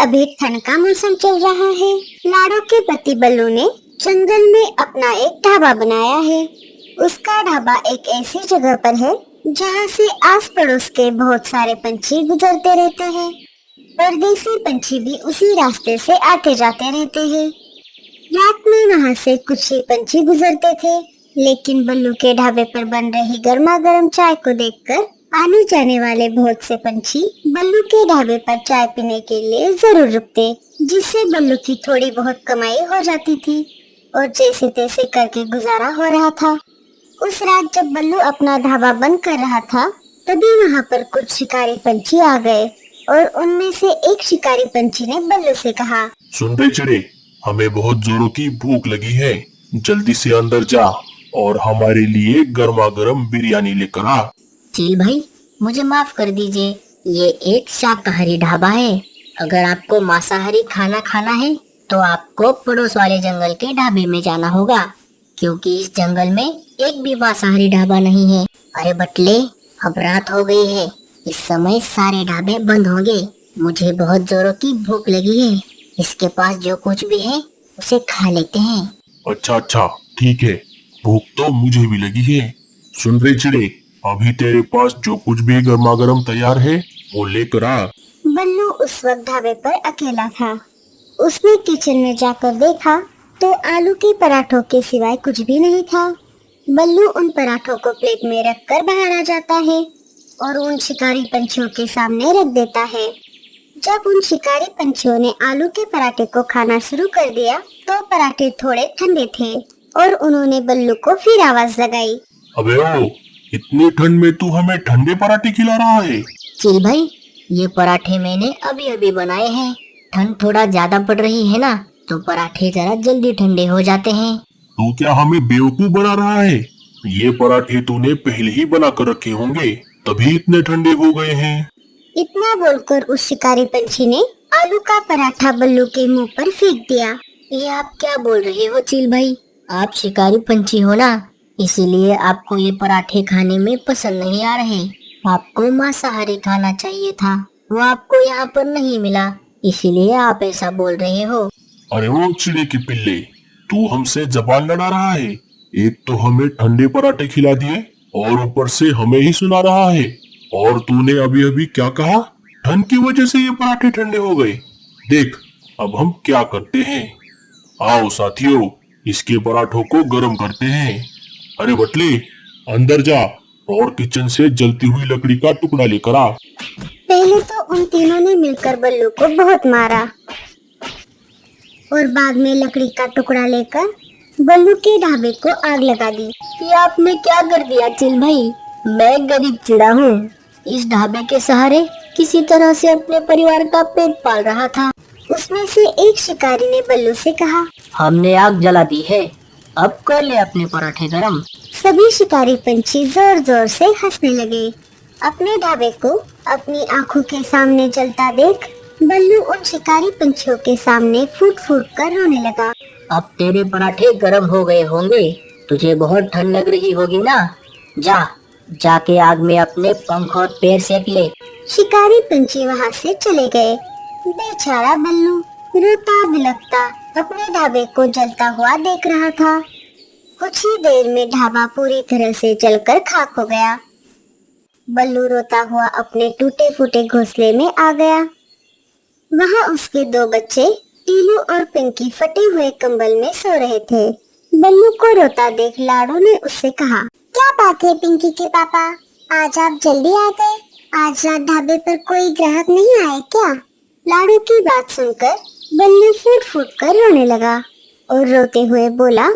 अभी ठंड का मौसम चल रहा है। लाडो के पति बल्लू ने जंगल में अपना एक ढाबा बनाया है। उसका ढाबा एक ऐसी जगह पर है जहाँ से आस पड़ोस के बहुत सारे पंछी गुजरते रहते हैं। परदेसी पंछी भी उसी रास्ते से आते जाते रहते हैं। रात में वहाँ से कुछ ही पंछी गुजरते थे, लेकिन बल्लू के ढाबे पर बन रही गर्मा गर्म चाय को देखकर आने जाने वाले बहुत से पंछी बल्लू के ढाबे पर चाय पीने के लिए जरूर रुकते, जिससे बल्लू की थोड़ी बहुत कमाई हो जाती थी और जैसे तैसे करके गुजारा हो रहा था। उस रात जब बल्लू अपना ढाबा बंद कर रहा था, तभी वहाँ पर कुछ शिकारी पंछी आ गए और उनमें से एक शिकारी पंछी ने बल्लू से कहा, सुन रहे चिड़े, हमें बहुत जोरों की भूख लगी है। जल्दी से अंदर जा और हमारे लिए गर्मा गर्म बिरयानी लेकर आ। चील भाई, मुझे माफ कर दीजिए, ये एक शाकाहारी ढाबा है। अगर आपको मांसाहारी खाना खाना है तो आपको पड़ोस वाले जंगल के ढाबे में जाना होगा, क्योंकि इस जंगल में एक भी मांसाहारी ढाबा नहीं है। अरे बटले, अब रात हो गई है, इस समय सारे ढाबे बंद होंगे। मुझे बहुत जोरों की भूख लगी है, इसके पास जो कुछ भी है उसे खा लेते हैं। अच्छा, ठीक है, भूख तो मुझे भी लगी है। सुन रहे चिड़े, अभी तेरे पास जो कुछ भी गर्मा गर्म तैयार है वो लेकर आ। बल्लू उस वक्त ढाबे पर अकेला था। उसने किचन में जाकर देखा तो आलू के पराठों के सिवाय कुछ भी नहीं था। बल्लू उन पराठों को प्लेट में रखकर बाहर आ जाता है और उन शिकारी पंछियों के सामने रख देता है। जब उन शिकारी पंछियों ने आलू के पराठे को खाना शुरू कर दिया तो पराठे थोड़े ठंडे थे और उन्होंने बल्लू को फिर आवाज लगाई, अबे ओ, इतनी ठंड में तू हमें ठंडे पराठे खिला रहा है? चील भाई, ये पराठे मैंने अभी अभी बनाए हैं। ठंड थोड़ा ज्यादा पड़ रही है ना, तो पराठे जरा जल्दी ठंडे हो जाते हैं। तू क्या हमें बेवकूफ बना रहा है? ये पराठे तूने पहले ही बना कर रखे होंगे, तभी इतने ठंडे हो गए हैं। इतना बोलकर उस शिकारी पंछी ने आलू का पराठा बल्लू के मुंह पर फेंक दिया। ये आप क्या बोल रहे हो चील भाई? आप शिकारी पंछी हो ना, इसीलिए आपको ये पराठे खाने में पसंद नहीं आ रहे। आपको मांसाहारी खाना चाहिए था, वो आपको यहाँ पर नहीं मिला, इसीलिए आप ऐसा बोल रहे हो। अरे वो चिड़े की पिल्ले, तू हमसे जबान लड़ा रहा है। एक तो हमें ठंडे पराठे खिला दिए और ऊपर से हमें ही सुना रहा है। और तूने अभी अभी क्या कहा? ठंड की वजह से ये पराठे ठंडे हो गए। देख, अब हम क्या करते हैं। आओ साथियों, इसके पराठों को गर्म करते हैं। अरे बटले, अंदर जा और किचन से जलती हुई लकड़ी का टुकड़ा लेकर आ। पहले तो उन तीनों ने मिलकर बल्लू को बहुत मारा और बाद में लकड़ी का टुकड़ा लेकर बल्लू के ढाबे को आग लगा दी। ये आपने क्या कर दिया चील भाई? मैं गरीब चिड़ा हूँ, इस ढाबे के सहारे किसी तरह से अपने परिवार का पेट पाल रहा था। उसमें से एक शिकारी ने बल्लू से कहा, हमने आग जला दी है, अब कर ले अपने पराठे गरम। सभी शिकारी पंछी जोर जोर से हंसने लगे। अपने ढाबे को अपनी आंखों के सामने जलता देख बल्लू उन शिकारी पंछियों के सामने फूट फूट कर रोने लगा। अब तेरे पराठे गरम हो गए होंगे, तुझे बहुत ठंड लग रही होगी ना। जाके आग में अपने पंख और पैर सेक ले। शिकारी पंछी वहाँ से चले गए। बेचारा बल्लू रोता बिलखता अपने ढाबे को जलता हुआ देख रहा था। कुछ ही देर में ढाबा पूरी तरह से जलकर खाक हो गया। बल्लू रोता हुआ अपने टूटे फूटे घोंसले में आ गया। वहाँ उसके दो बच्चे टीलू और पिंकी फटे हुए कंबल में सो रहे थे। बल्लू को रोता देख लाडो ने उससे कहा, क्या बात है पिंकी के पापा, आज आप जल्दी आ गए? आज रात ढाबे पर कोई ग्राहक नहीं आए क्या? लाडो की बात सुनकर बल्लू फूट फूट कर रोने लगा और रोते हुए बोला,